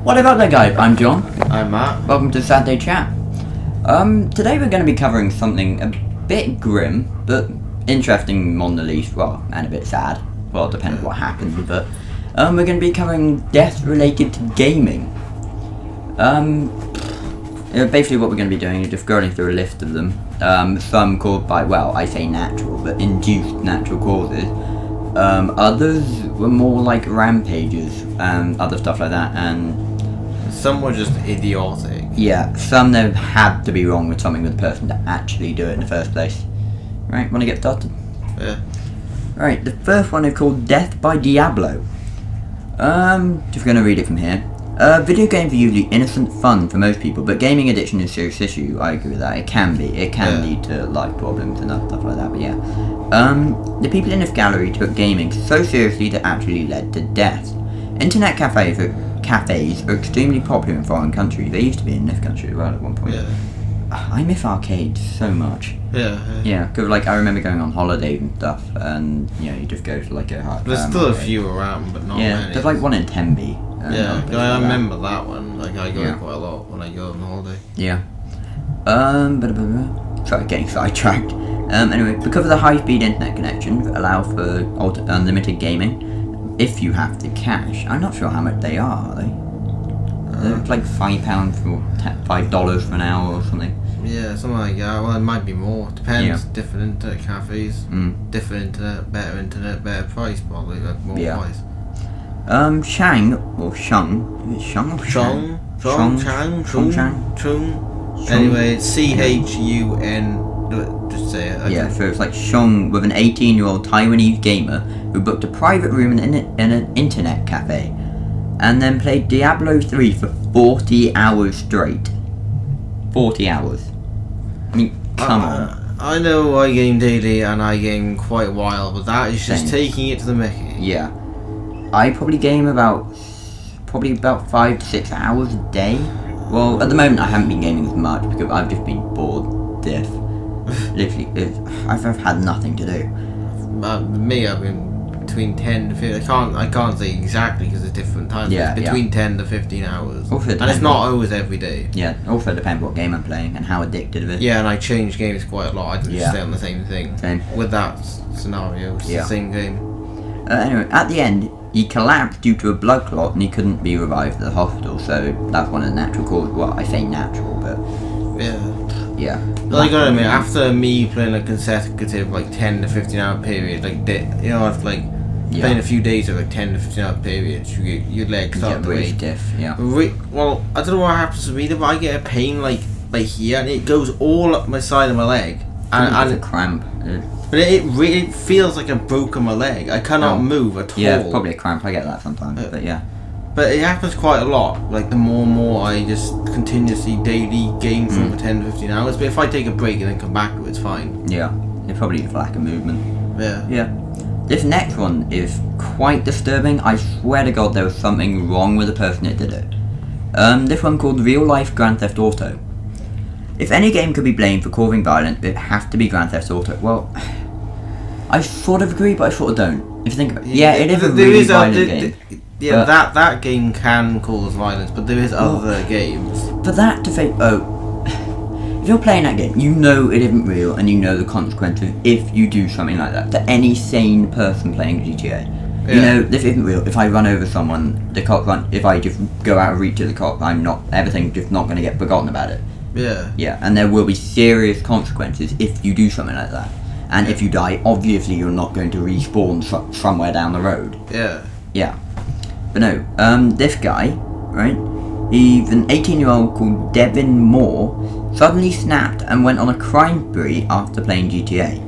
What about there, guys? I'm John. I'm Matt. Welcome to Saturday Chat. Today we're going to be covering something a bit grim, but interesting on the least, well, and a bit sad. Well, depending on what happened, but we're going to be covering death related to gaming. Basically what we're going to be doing is just going through a list of them. Some caused by, well, I say natural, but induced natural causes. Others were more like rampages and other stuff like that, and some were just idiotic. Yeah, some there had to be wrong with something with the person to actually do it in the first place. Right, want to get started? Yeah. Right, the first one is called Death by Diablo. Just going to read it from here. Video games are usually innocent fun for most people, but gaming addiction is a serious issue. I agree with that. It can be. It can lead to life problems and stuff like that, but yeah. The people in this gallery took gaming so seriously that actually led to death. Internet cafes are extremely popular in foreign countries. They used to be in this country as well at one point. Yeah. I miss arcades so much. Yeah, because like I remember going on holidays and stuff, and you just go to like a. There's still a few around, but not many. There's like one in Tenby. I remember that one. Like I go quite a lot when I go on holiday. Yeah. Sorry, getting sidetracked. Anyway, because of the high-speed internet connection that allow for unlimited gaming, if you have the cash, I'm not sure how much they are they? They're like £5 for $5 for an hour or something. Yeah, something like that. Well, it might be more. Depends. Yeah. Different internet cafes. Different internet, better price probably. Like more price. Shang or Shung? Is it Shung or Shang? Chung. Anyway, it's CHUN. Just say it. Yeah, so it's like Shung with an 18-year-old Taiwanese gamer who booked a private room in an internet cafe and then played Diablo 3 for 40 hours straight. 40 hours. I mean, come on. I know I game daily and I game quite a while, but that is just taking it to the Mickey. Yeah. I probably game about 5 to 6 hours a day. Well, at the moment I haven't been gaming as much because I've just been bored stiff. Literally, I've had nothing to do. Me, I've been between 10 to 15. I can't say exactly because it's different times. Yeah, it's between 10 to 15 hours. And it's not always every day. Yeah, also depends what game I'm playing and how addicted it is. Yeah, and I change games quite a lot. I don't stay on the same thing. Same. With that scenario, it's the same game. Anyway, at the end, he collapsed due to a blood clot and he couldn't be revived at the hospital, so that's one of the natural causes. Well, I say natural, but... Yeah. Like, I mean, after me playing a consecutive, like, 10 to 15 hour period, like, after, like, playing a few days of, like, 10 to 15 hour periods, your legs start to really ache. Stiff, yeah. Well, I don't know what happens to me, but I get a pain, like here, and it goes all up my side of my leg. And it's a cramp. But it feels like I've broken my leg. I cannot move at all. Yeah, it's probably a cramp. I get that sometimes, but yeah. But it happens quite a lot. Like, the more and more I just continuously daily game for 10 to 15 hours. But if I take a break and then come back to it, it's fine. Yeah, it's probably for lack of movement. Yeah. This next one is quite disturbing. I swear to God there was something wrong with the person that did it. This one called Real Life Grand Theft Auto. If any game could be blamed for causing violence, it has to be Grand Theft Auto. Well, I sort of agree, but I sort of don't. If you think about it. Yeah, it is a really violent game. Yeah, that game can cause violence, but there is other games. For that to say, if you're playing that game, you know it isn't real, and you know the consequences if you do something like that. To any sane person playing GTA, you know this isn't real. If I run over someone, the cop run. If I just go out of reach of the cop, everything's just not going to get forgotten about it. Yeah, and there will be serious consequences if you do something like that. And if you die, obviously you're not going to respawn somewhere down the road. Yeah. But no, this guy, right, he's an 18-year-old called Devin Moore, suddenly snapped and went on a crime spree after playing GTA.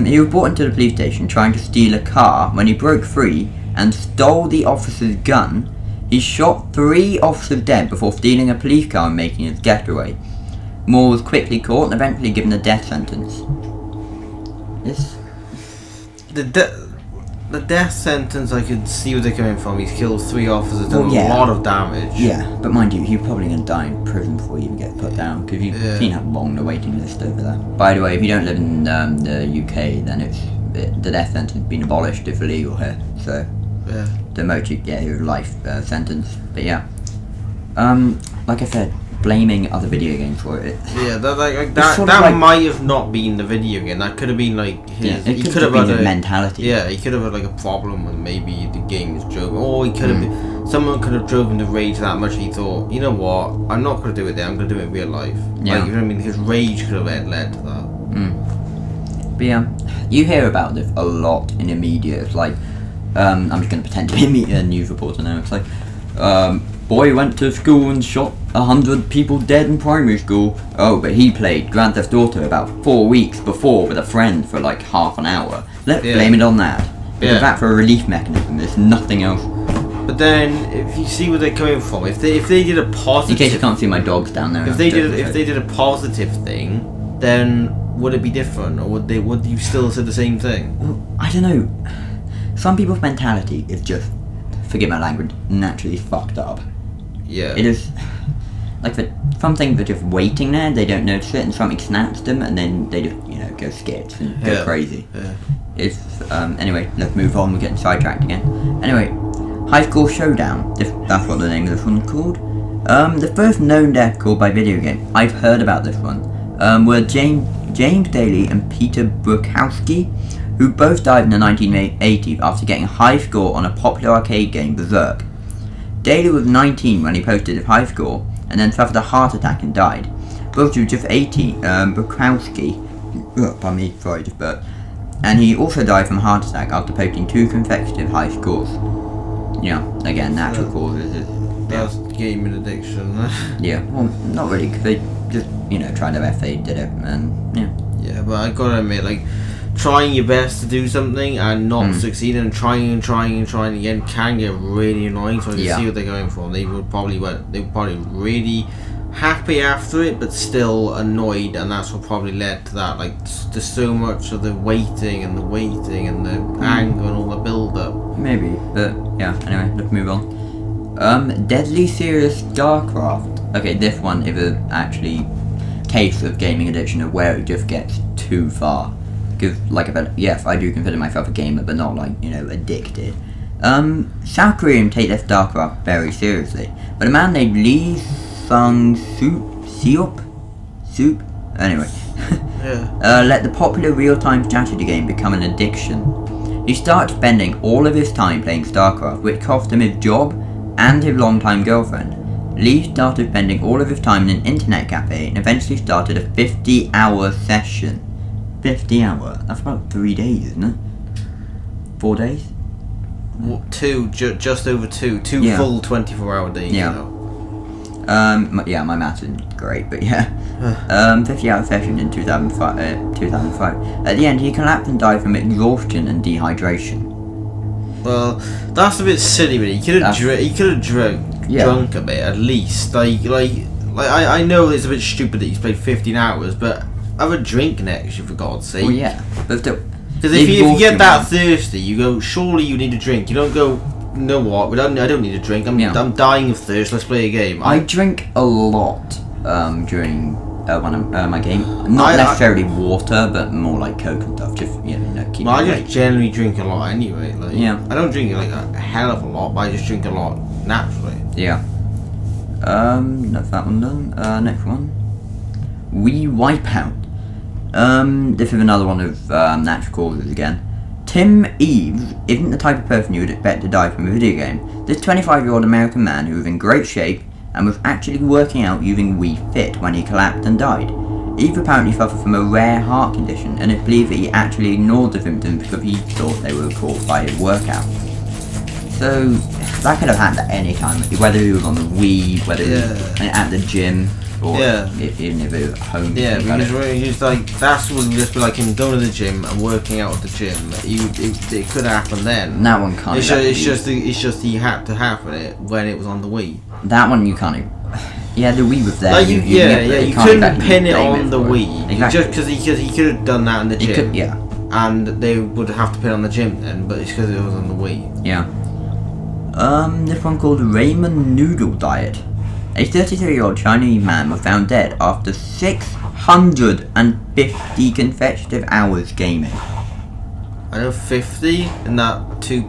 He was brought into the police station trying to steal a car. When he broke free and stole the officer's gun, he shot 3 officers dead before stealing a police car and making his getaway. Moore was quickly caught and eventually given a death sentence. The death sentence, I could see where they're coming from. He's killed 3 officers, done a lot of damage. Yeah, but mind you, he's probably going to die in prison before you even get put down, because you've seen how long the waiting list over there. By the way, if you don't live in the UK, then the death sentence has been abolished. It's illegal here, so demote you, your life sentence. But yeah, like I said, blaming other video games for it. Yeah, that might have not been the video game. That could have been like his. It could have been his mentality. Yeah, he could have had like a problem with maybe the game was drove, or he could have been. Someone could have driven the rage that much. He thought, you know what, I'm not going to do it there. I'm going to do it in real life. Yeah. Like, you know what I mean? His rage could have led to that. But yeah, you hear about this a lot in the media. It's like, I'm just going to pretend to be a news reporter now. It's like, boy went to school and shot 100 people dead in primary school. Oh, but he played Grand Theft Auto about 4 weeks before with a friend for like half an hour. Let's blame it on that. Because that for a relief mechanism. There's nothing else. But then, if you see where they're coming from, if they did a positive, in case you can't see my dogs down there. If they did a positive thing, then would it be different, or would you still say the same thing? Well, I don't know. Some people's mentality is just, forgive my language, naturally fucked up. Yeah. It is like some things are just waiting there. They don't notice it, and something snaps them, and then they just go skits and go crazy. Yeah. It's anyway. Let's move on. We're getting sidetracked again. Anyway. High Score Showdown, that's what the name of this one's called. The first known death caused by video game, I've heard about this one, were James Daly and Peter Bukowski, who both died in the 1980s after getting a high score on a popular arcade game, Berserk. Daly was 19 when he posted his high score, and then suffered a heart attack and died. Both were just 18, Bukowski, pardon me, sorry, just burped, and he also died from a heart attack after posting 2 consecutive high scores. Yeah, again, natural causes. That's gaming addiction. Yeah, well, not really, because they just, tried their best, they did it, and yeah. Yeah, but I gotta admit, like, trying your best to do something and not succeeding, and trying again can get really annoying. So I can see what they're going for. They were probably really happy after it, but still annoyed, and that's what probably led to that. Like, there's so much of the waiting and the anger and all the build up. Maybe, but yeah. Anyway, let's move on. Deadly Serious StarCraft. Okay, this one is a actually case of gaming addiction, of where it just gets too far. Because, like I said, yes, I do consider myself a gamer, but not like addicted. South Koreans take their StarCraft very seriously, but a man named Lee Soup. Anyway, let the popular real-time strategy game become an addiction. He started spending all of his time playing StarCraft, which cost him his job and his longtime girlfriend. Lee started spending all of his time in an internet cafe and eventually started a 50-hour session. 50 hour? That's about 3 days, isn't it? 4 days? Just over two full 24-hour days. Yeah. My maths isn't great, but yeah. 50-hour session in 2005. At the end, he collapsed and died from exhaustion and dehydration. Well, that's a bit silly, really. He could have drunk a bit at least. I know it's a bit stupid that he's played 15 hours, but have a drink next year, for God's sake. Well, yeah, but still. Because if you get that thirsty, you go, surely you need a drink. You don't go, you know what, I don't need a drink. I'm dying of thirst. Let's play a game. I drink a lot during when I'm my game. Not necessarily water, but more like Coke and stuff. Just keep. Well, I just generally drink a lot anyway. Like, yeah. I don't drink like a hell of a lot, but I just drink a lot naturally. Yeah. That's that one done. Next one. We Wipeout. This is another one of natural causes again. Tim Eves isn't the type of person you would expect to die from a video game. This 25-year-old American man who was in great shape and was actually working out using Wii Fit when he collapsed and died. Eves apparently suffered from a rare heart condition, and it's believed that he actually ignored the symptoms because he thought they were caused by his workout. So that could have happened at any time, whether he was on the Wii, whether he was at the gym, or even if it was at home. Yeah, because he's like, that's what just be like him going to the gym and working out at the gym. It could happen then. That one can't. It's just he had to happen it when it was on the Wii. That one you can't. Yeah, the Wii was there. Like you couldn't pin it on the Wii. Exactly. Just because he could have done that in the gym. And they would have to put it on the gym then, but it's because it was on the Wii. Yeah. This one called Ramen Noodle Diet. A 33-year-old Chinese man was found dead after 650 consecutive hours gaming. I know 50 in that two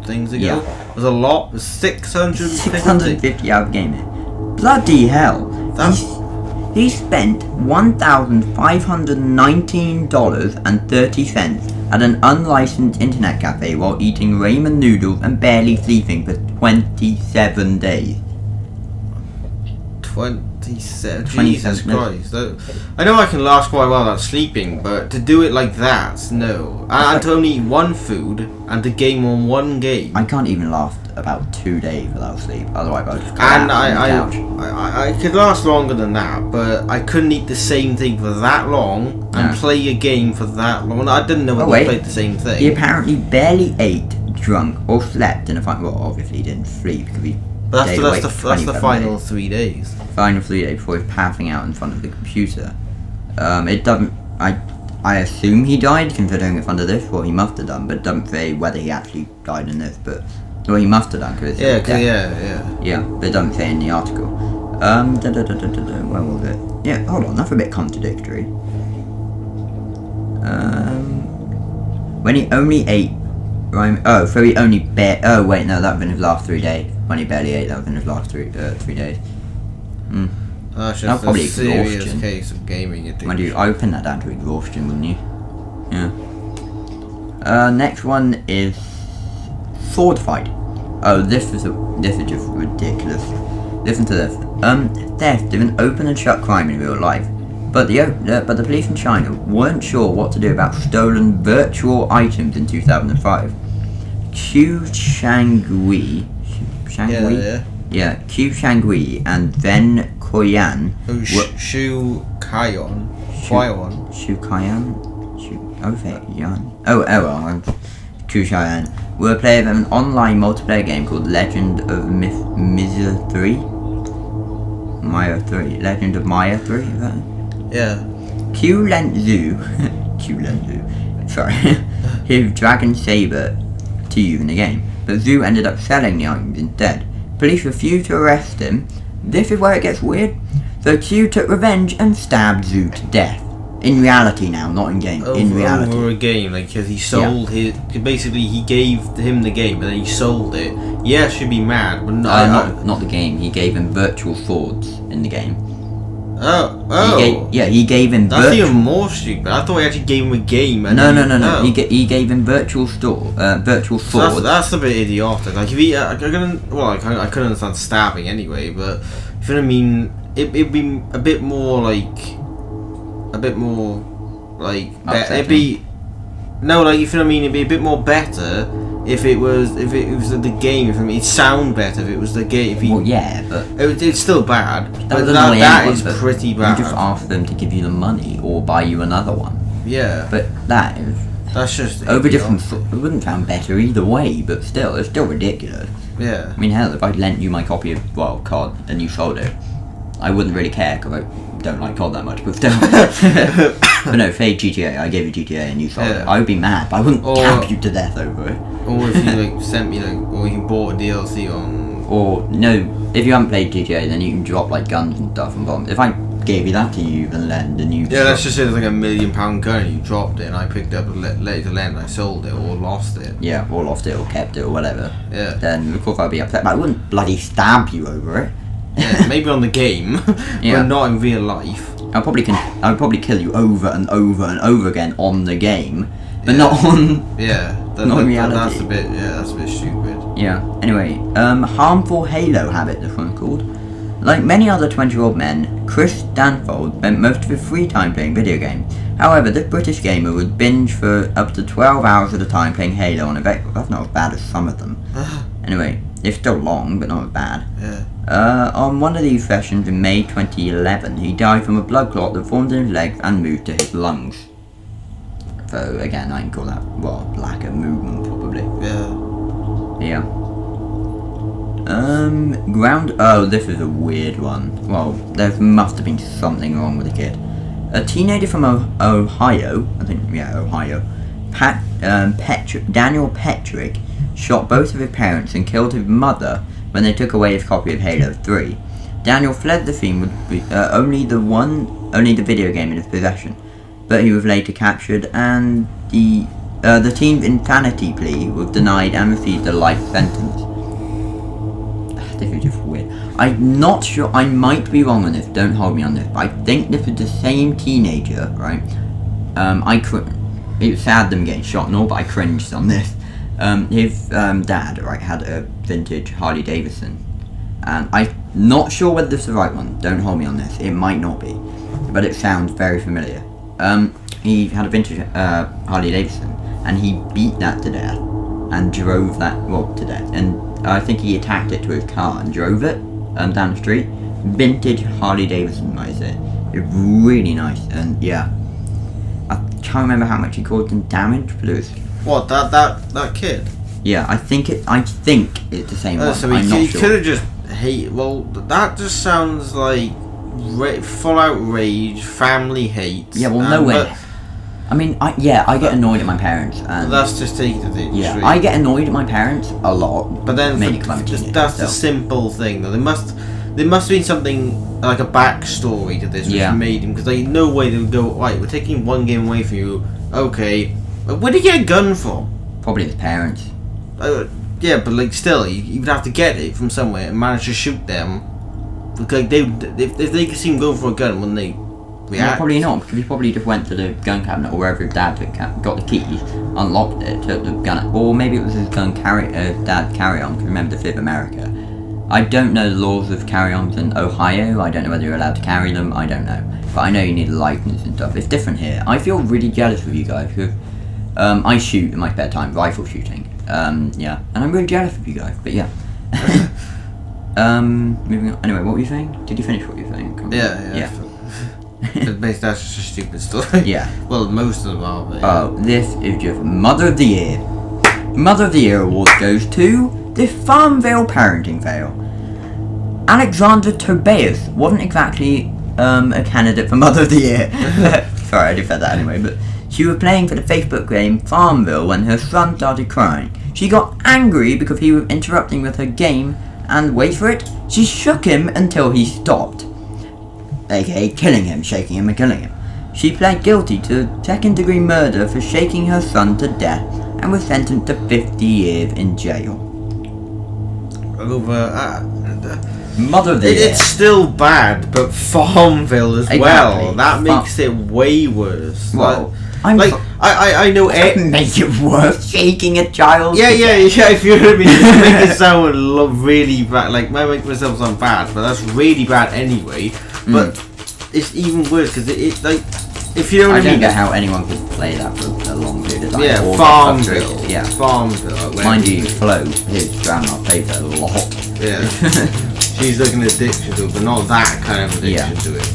things ago. Yeah. It was a lot. It was 650. 650 hour gaming. Bloody hell. He spent $1,519.30 at an unlicensed internet cafe while eating ramen noodles and barely sleeping for 27 days. 27. Jesus Christ. I know I can last quite well without sleeping, but to do it like that, no. And to only eat one food and to game on one game. I can't even last about 2 days without sleep, otherwise I would just and I I could last longer than that, but I couldn't eat the same thing for that long and play a game for that long. I didn't know whether I played the same thing. He apparently barely ate, drunk, or slept in a fight. Well, obviously he didn't sleep because he. But that's the final 3 days. Final 3 days before he's passing out in front of the computer. It doesn't. I assume he died, considering it's under this. Well, he must have done, but it doesn't say whether he actually died in this. But well, he must have done because yeah, but it doesn't say in the article. Where was it? Yeah, hold on, that's a bit contradictory. When he only ate. So he only oh wait, no, that was in his last 3 days. When he barely ate, that was in his last 3 days. That's just probably a serious exhaustion. case of gaming addiction. Mind you, I would pin that down to exhaustion, wouldn't you? Yeah. Next one is sword fight. Oh, this is just ridiculous. Listen to this. Theft is an open and shut crime in real life, but the police in China weren't sure what to do about stolen virtual items in 2005. Qiu Shangui. Yeah, Qiu Shangui and Ven Koyan. Shu Kayan. Qiu Shayan were players of an online multiplayer game called Legend of Maya 3. Legend of Maya 3, is that it? Yeah. Qiu Lenzu, sorry, his dragon saber to use in the game, but Zhu ended up selling the items instead. Police refused to arrest him. This is where it gets weird. So Qiu took revenge and stabbed Zhu to death. In reality now, not in game. In reality. Over a game, like, because he sold his. Basically, he gave him the game, but then he sold it. Yeah, should be mad, but not the game. He gave him virtual swords in the game. He gave him. That's even more stupid. I thought he actually gave him a game. And No. He gave him virtual swords. So that's a bit idiotic. Like if he, I couldn't understand stabbing anyway, but if you know what I mean, it'd be a bit more like. It'd be like if you know what I mean, it'd be a bit more better if it was the game. If it'd sound better if it was the game. But it's still bad. That is pretty bad. You just ask them to give you the money or buy you another one. Yeah, but that's just over different. It wouldn't sound better either way, but still, it's still ridiculous. Yeah. I mean, hell, if I lent you my copy of COD and you sold it, I wouldn't really care because I don't like COD that much, but still. But no, say GTA, I gave you GTA and you sold it. I would be mad, but I wouldn't cap you to death over it. Or if you sent me or you bought a DLC on. Or no, if you haven't played GTA, then you can drop guns and stuff and bombs. If I gave you that to you and lend and you. Yeah, let's just say there's like £1 million gun and you dropped it and I picked it up and let it to lend and I sold it or lost it. Yeah, or lost it or kept it or whatever. Yeah. Then of course I'd be upset, but I wouldn't bloody stab you over it. Yeah, maybe on the game, but not in real life. I would probably kill you over and over and over again on the game, but not on. Not in reality. That's a bit stupid. Yeah. Anyway, harmful Halo habit. This one's called. Like many other 20-year-old men, Chris Stanfold spent most of his free time playing video games. However, this British gamer would binge for up to 12 hours at a time playing Halo on a Vector. That's not as bad as some of them. Anyway, it's still long, but not as bad. Yeah. On one of these sessions in May 2011, he died from a blood clot that formed in his legs and moved to his lungs. So again, I can call that, lack of movement probably. Yeah. This is a weird one. Well, there must have been something wrong with the kid. A teenager from Ohio, Ohio, Daniel Petrick, shot both of his parents and killed his mother when they took away his copy of Halo 3. Daniel fled the scene with only the video game in his possession, but he was later captured and the team's insanity plea was denied and received a life sentence. This is just weird. I'm not sure. I might be wrong on this. Don't hold me on this. But I think this is the same teenager, right? It was sad them getting shot and all, but I cringed on this. His dad, right, had a vintage Harley Davidson, and I'm not sure whether this is the right one. Don't hold me on this. It might not be, but it sounds very familiar. He had a vintage Harley Davidson, and he beat that to death and drove that to death. And I think he attacked it to his car and drove it down the street. Vintage Harley Davidson, I say. It's really nice, and yeah. I can't remember how much he caused in damage, but it was... What, that kid? Yeah, I think it's the same one. So I'm not he sure. could have just well, that just sounds like full out rage, family hate. Yeah, well, no way. I mean, I get annoyed at my parents, and that's just taking it to the yeah, extreme. I get annoyed at my parents a lot. But then that's the simple thing, though. There must have been something like a backstory to this, which made him, because like no way they would go, right, we're taking one game away from you. Okay, where did he get a gun from? Probably his parents. Yeah, but like still, you would have to get it from somewhere and manage to shoot them. Like if they could see him going for a gun, wouldn't they react? No, probably not, because he probably just went to the gun cabinet or wherever his dad got the keys, unlocked it, took the gun, or maybe it was his dad's carry-on. Because remember, this is America. I don't know the laws of carry-ons in Ohio. I don't know whether you're allowed to carry them. I don't know, but I know you need a license and stuff. It's different here. I feel really jealous of you guys because I shoot in my spare time, rifle shooting. Yeah, and I'm really jealous of you guys. But yeah. Moving on. Anyway, what were you saying? Did you finish what you were saying? Yeah. That's just a stupid story. Yeah. Well, most of them are. But Oh, this is just Mother of the Year. Mother of the Year award goes to the Farmville parenting fail. Alexandra Tobias wasn't exactly a candidate for Mother of the Year. Sorry, I did say that anyway, but she was playing for the Facebook game Farmville when her son started crying. She got angry because he was interrupting with her game, and wait for it, she shook him until he stopped. AKA killing him, shaking him and killing him. She pled guilty to second-degree murder for shaking her son to death and was sentenced to 50 years in jail. Mother of the Year. It's still bad, but Farmville as well. That makes it way worse. Well, I know it make it worse shaking a child. Yeah. If you know what I mean, just make it sound really bad. Like, I make myself sound bad, but that's really bad anyway. But it's even worse because it's like, if you know what I mean. I don't get how anyone could play that for a long period of time. Yeah, Farmville. Yeah, Farmville. Mind you, Flo, his grandma, plays it a lot. Yeah. She's like an addiction to it, but not that kind of addiction to it.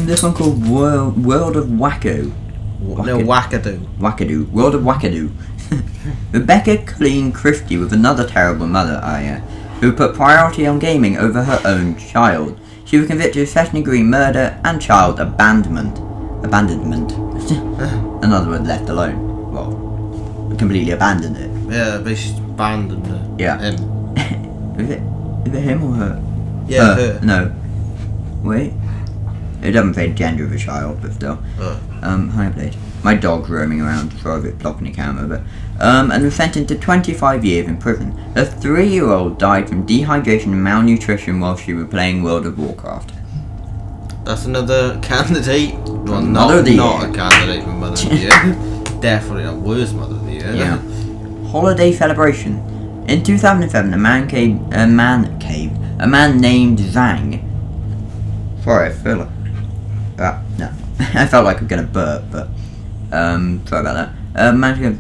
This one called World of Wacko. Wackadoo. Wackadoo. World of Wackadoo. Rebecca Clean Christie was another terrible mother, Aya, who put priority on gaming over her own child. She was convicted of second-degree murder and child abandonment. Another word, left alone. Well, completely abandoned it. Yeah, but she's abandoned it. Yeah. Him. Is it him or her? Yeah, her. No. Wait. It doesn't say gender of a child, but still. Hi, Blade. My dog's roaming around, so I've blocking the camera, but and was sentenced to 25 years in prison. A 3-year-old died from dehydration and malnutrition while she was playing World of Warcraft. That's another candidate. Well, Mother of the Year. Not a candidate for Mother of the Year. Definitely not worst Mother of the Year. Yeah. Holiday celebration. In 2007, a man named Zhang. Sorry, I feel like no. I felt like I'm gonna burp, but sorry about that. A man who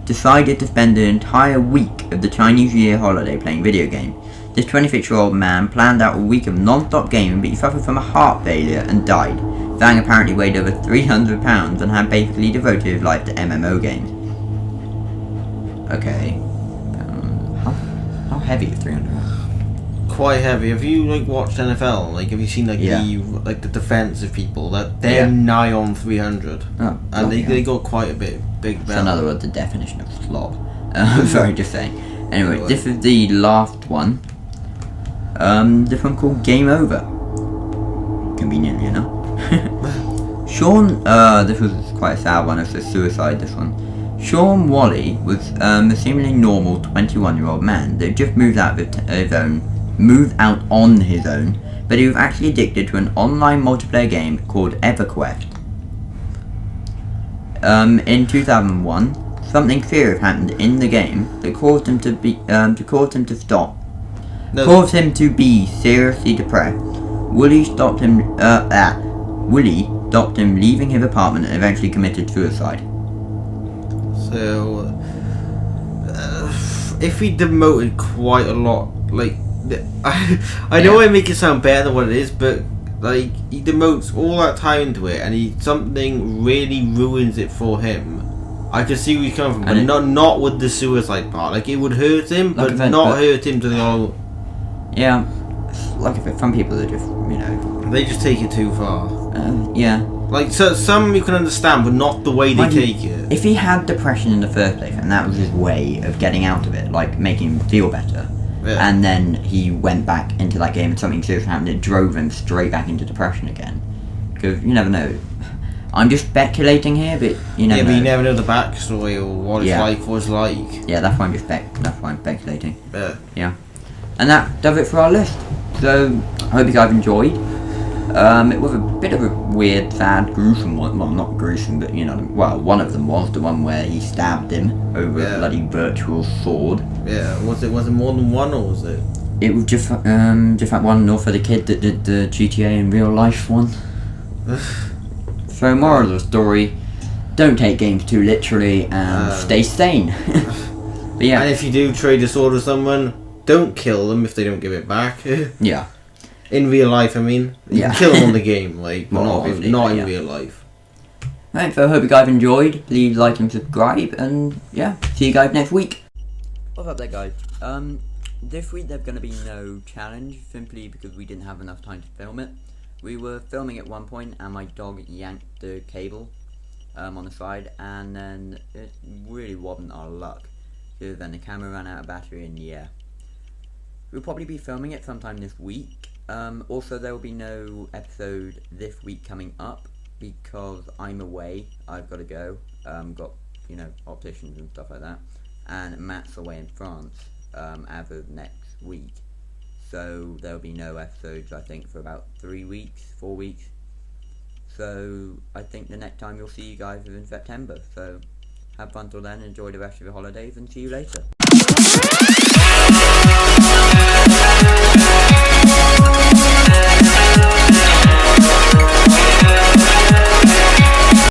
decided to spend an entire week of the Chinese New Year holiday playing video games. This 26-year-old man planned out a week of non-stop gaming, but he suffered from a heart failure and died. Zhang apparently weighed over 300 pounds and had basically devoted his life to MMO games. Okay. How heavy is 300 pounds? Quite heavy. Have you watched NFL? Have you seen the defensive people that they're nigh on 300? Oh, and they got quite a bit big. That's another word, the definition of slob. Sorry, just saying. Anyway, this is the last one. This one called Game Over. Conveniently enough. Sean, this was quite a sad one, it's a suicide, this one. Sean Wally was a seemingly normal 21-year-old man that just moved out on his own, but he was actually addicted to an online multiplayer game called EverQuest. In 2001, something serious happened in the game that caused him to be seriously depressed. Willie stopped him leaving his apartment and eventually committed suicide. So, if he demoted quite a lot, like, I know I make it sound better than what it is, but like, he demotes all that time into it, and something really ruins it for him. I can see where he's coming from, but not with the suicide part. Like, it would hurt him, but not hurt him to the whole. Yeah, like if some people are just, they just take it too far. Yeah. Like, so some you can understand, but not the way they take it. If he had depression in the first place, and that was his way of getting out of it, like making him feel better, and then he went back into that game and something serious happened, it drove him straight back into depression again. Because you never know. I'm just speculating here, but you never know. But you never know the backstory or what it's like. Yeah, that's why I'm speculating. Yeah. And that does it for our list. So, I hope you guys enjoyed. It was a bit of a weird, sad, gruesome one. Well, not gruesome, but one of them was the one where he stabbed him over a bloody virtual sword. Yeah, was it more than one, or was it? It was just that one, or for the kid that did the GTA in real life one. So, moral of the story: don't take games too literally and stay sane. But yeah. And if you do trade a sword with someone, don't kill them if they don't give it back. Yeah. In real life, I mean. You can kill them on the game, like, but not in real life. Right, so I hope you guys enjoyed. Please like and subscribe, and yeah, see you guys next week. What's up there, guys? This week there's going to be no challenge, simply because we didn't have enough time to film it. We were filming at one point, and my dog yanked the cable on the side, and then it really wasn't our luck. So then the camera ran out of battery, and yeah. We'll probably be filming it sometime this week. Also, there will be no episode this week coming up because I'm away. I've got to go. Got opticians and stuff like that. And Matt's away in France as of next week. So there will be no episodes, I think, for about 4 weeks. So I think the next time you'll see you guys is in September. So have fun till then. Enjoy the rest of your holidays, and see you later.